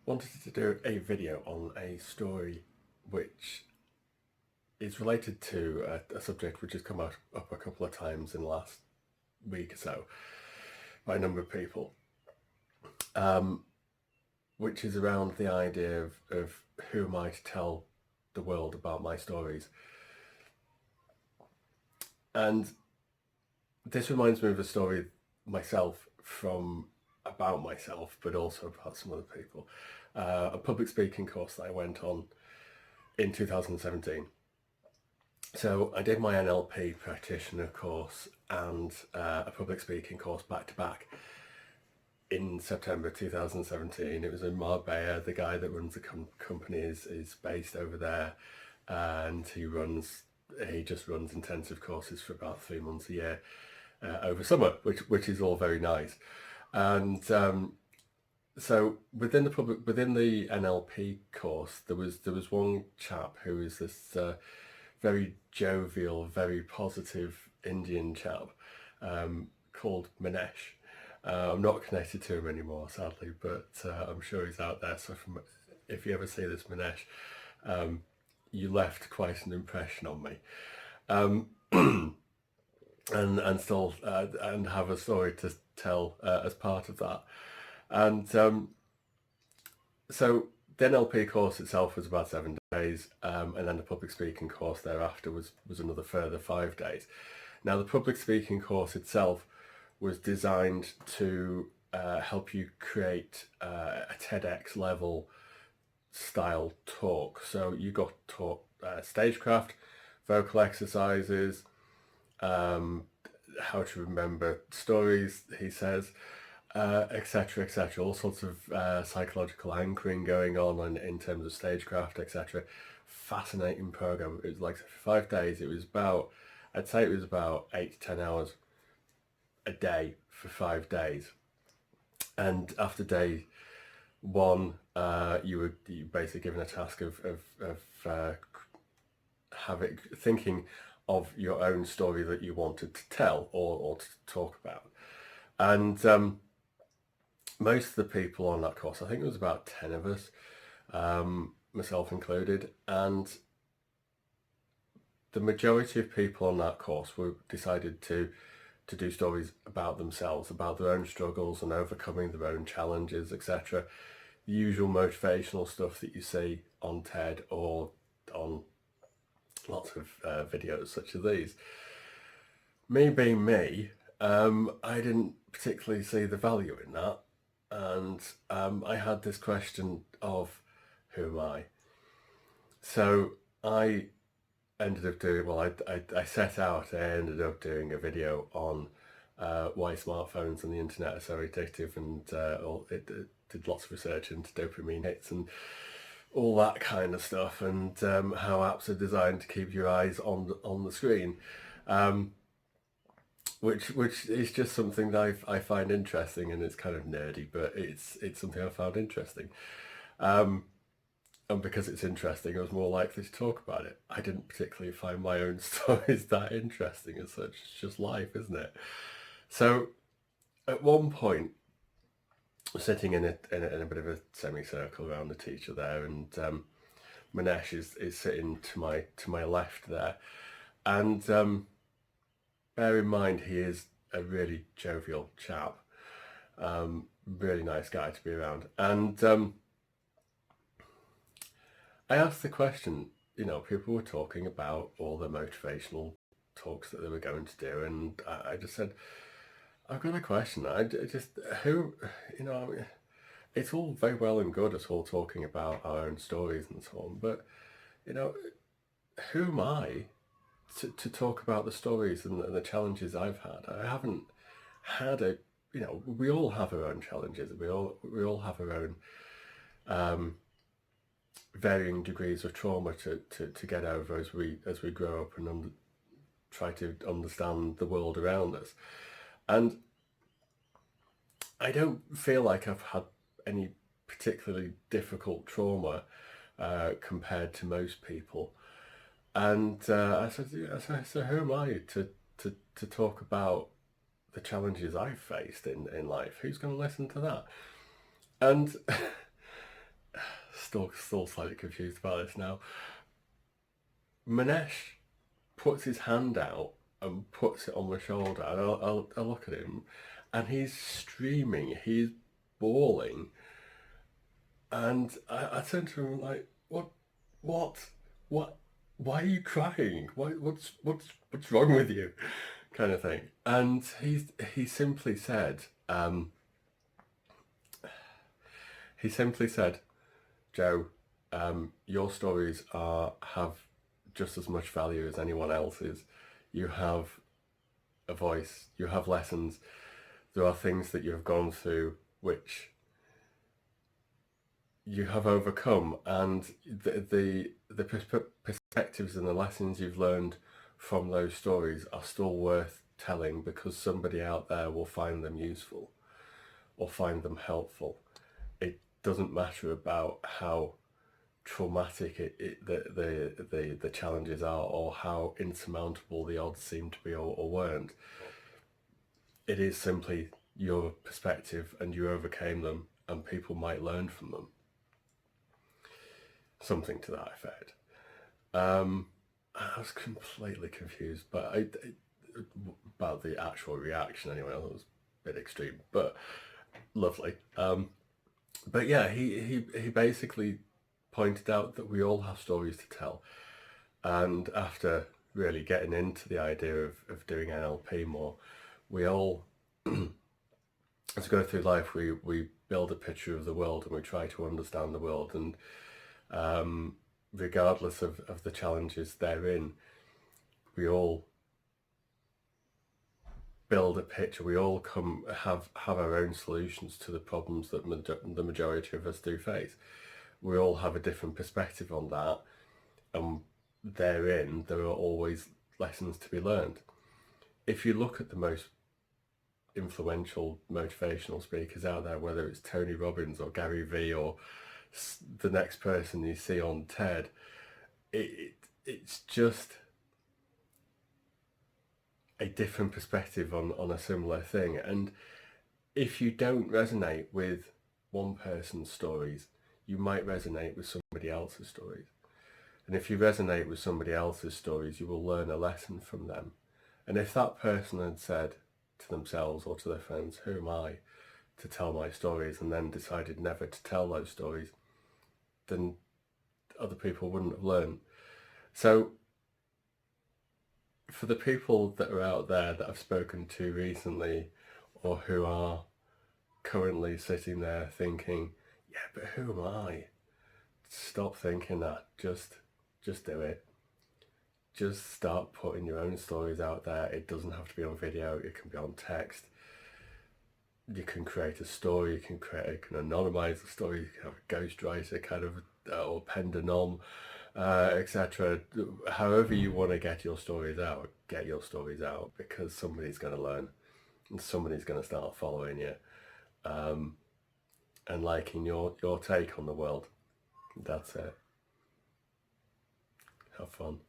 wanted to do a video on a story which is related to a subject which has come up a couple of times in the last week or so by a number of people, which is around the idea of who am I to tell the world about my stories. And this reminds me of a story myself about myself, but also about some other people. A public speaking course that I went on in 2017. So I did my NLP practitioner course and a public speaking course back to back in September 2017. It was in Marbella. The guy that runs the company is based over there, and he just runs intensive courses for about 3 months a year over summer, which is all very nice. And so within the NLP course, there was one chap who was this very jovial, very positive Indian chap called Manesh. I'm not connected to him anymore, sadly, but I'm sure he's out there. So if you ever see this Manesh, you left quite an impression on me, and still and have a story to tell as part of that. And so the NLP course itself was about 7 days, and then the public speaking course thereafter was another further 5 days. Now, the public speaking course itself was designed to help you create a TEDx level style talk. So you got taught stagecraft, vocal exercises, how to remember stories, he says, etc., etc. All sorts of psychological anchoring going on in terms of stagecraft, etc. Fascinating program. It was like 5 days. I'd say it was about 8 to 10 hours a day for 5 days. And after day one, you were basically given a task of thinking of your own story that you wanted to tell or to talk about. And most of the people on that course, I think it was about 10 of us, myself included, and the majority of people on that course decided to do stories about themselves, about their own struggles and overcoming their own challenges, etc. The usual motivational stuff that you see on TED or on lots of videos such as these. Me being me, I didn't particularly see the value in that, and I had this question of who am I? So I ended up doing, I set out, I ended up doing a video on why smartphones and the internet are so addictive, and it did lots of research into dopamine hits and all that kind of stuff, and how apps are designed to keep your eyes on the screen, which is just something that I find interesting, and it's kind of nerdy, but it's something I found interesting. And because it's interesting, I was more likely to talk about it. I didn't particularly find my own stories that interesting as such. It's just life, isn't it? So at one point, sitting in a bit of a semicircle around the teacher there, and Manesh is sitting to my left there, and bear in mind he is a really jovial chap, really nice guy to be around, and I asked the question. People were talking about all the motivational talks that they were going to do, and I just said, I've got a question. It's all very well and good us all talking about our own stories and so on, but, who am I to talk about the stories and the challenges I've had? I haven't had we all have our own challenges. We all have our own varying degrees of trauma to get over as we grow up and try to understand the world around us. And I don't feel like I've had any particularly difficult trauma compared to most people. And I said, so who am I to talk about the challenges I've faced in life? Who's going to listen to that? And still slightly confused about this now. Manesh puts his hand out and puts it on my shoulder, and I look at him, and he's streaming, he's bawling, and I turn to him like, what, what, why are you crying? What's wrong with you, kind of thing. And he simply said, he simply said, Joe, your stories have just as much value as anyone else's. You have a voice, you have lessons, there are things that you have gone through which you have overcome, and the perspectives and the lessons you've learned from those stories are still worth telling, because somebody out there will find them useful or find them helpful. It doesn't matter about how traumatic the challenges are, or how insurmountable the odds seem to be, or weren't. It is simply your perspective, and you overcame them, and people might learn from them. Something to that effect. I was completely confused, but about the actual reaction anyway. I thought it was a bit extreme, but lovely. But yeah, he basically pointed out that we all have stories to tell, and after really getting into the idea of doing NLP more, we all, as we go through life, we build a picture of the world, and we try to understand the world, and regardless of the challenges therein, we all build a picture. We all have our own solutions to the problems that the majority of us do face. We all have a different perspective on that, and therein there are always lessons to be learned. If you look at the most influential motivational speakers out there, whether it's Tony Robbins or Gary Vee or the next person you see on TED, it's just a different perspective on a similar thing. And if you don't resonate with one person's stories, you might resonate with somebody else's stories. And if you resonate with somebody else's stories, you will learn a lesson from them. And if that person had said to themselves or to their friends, who am I to tell my stories, and then decided never to tell those stories, then other people wouldn't have learned. So for the people that are out there that I've spoken to recently, or who are currently sitting there thinking, yeah, but who am I? Stop thinking that. Just do it. Just start putting your own stories out there. It doesn't have to be on video. It can be on text. You can create a story. You can anonymize the story. You can have a ghostwriter kind of, or pen de nom, etc. However you want to get your stories out, because somebody's going to learn, and somebody's going to start following you, and liking your take on the world. That's it. Have fun.